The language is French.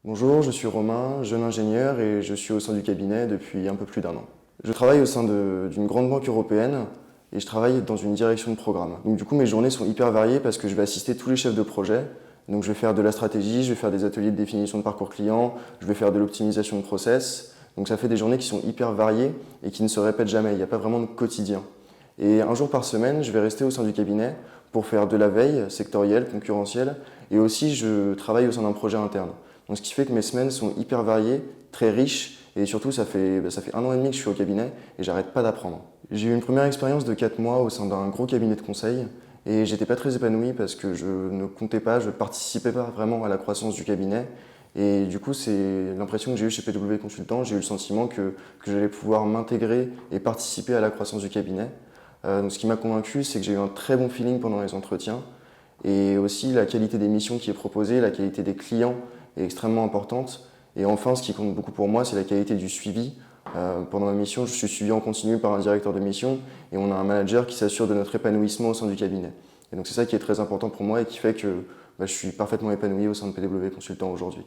Bonjour, je suis Romain, jeune ingénieur et je suis au sein du cabinet depuis un peu plus d'1 an. Je travaille au sein d'une grande banque européenne et je travaille dans une direction de programme. Donc du coup mes journées sont hyper variées parce que je vais assister tous les chefs de projet. Donc je vais faire de la stratégie, je vais faire des ateliers de définition de parcours client, je vais faire de l'optimisation de process. Donc ça fait des journées qui sont hyper variées et qui ne se répètent jamais, il n'y a pas vraiment de quotidien. Et un jour par semaine, je vais rester au sein du cabinet pour faire de la veille sectorielle, concurrentielle, et aussi je travaille au sein d'un projet interne. Donc ce qui fait que mes semaines sont hyper variées, très riches, et surtout ça fait 1 an et demi que je suis au cabinet et j'arrête pas d'apprendre. J'ai eu une première expérience de 4 mois au sein d'un gros cabinet de conseil et j'étais pas très épanoui parce que je ne comptais pas, je participais pas vraiment à la croissance du cabinet. Et du coup, c'est l'impression que j'ai eue chez PW Consultant, j'ai eu le sentiment que j'allais pouvoir m'intégrer et participer à la croissance du cabinet. Donc ce qui m'a convaincu, c'est que j'ai eu un très bon feeling pendant les entretiens et aussi la qualité des missions qui est proposée, la qualité des clients est extrêmement importante. Et enfin, ce qui compte beaucoup pour moi, c'est la qualité du suivi. Pendant ma mission, je suis suivi en continu par un directeur de mission et on a un manager qui s'assure de notre épanouissement au sein du cabinet. Et donc c'est ça qui est très important pour moi et qui fait que je suis parfaitement épanoui au sein de PW Consultant aujourd'hui.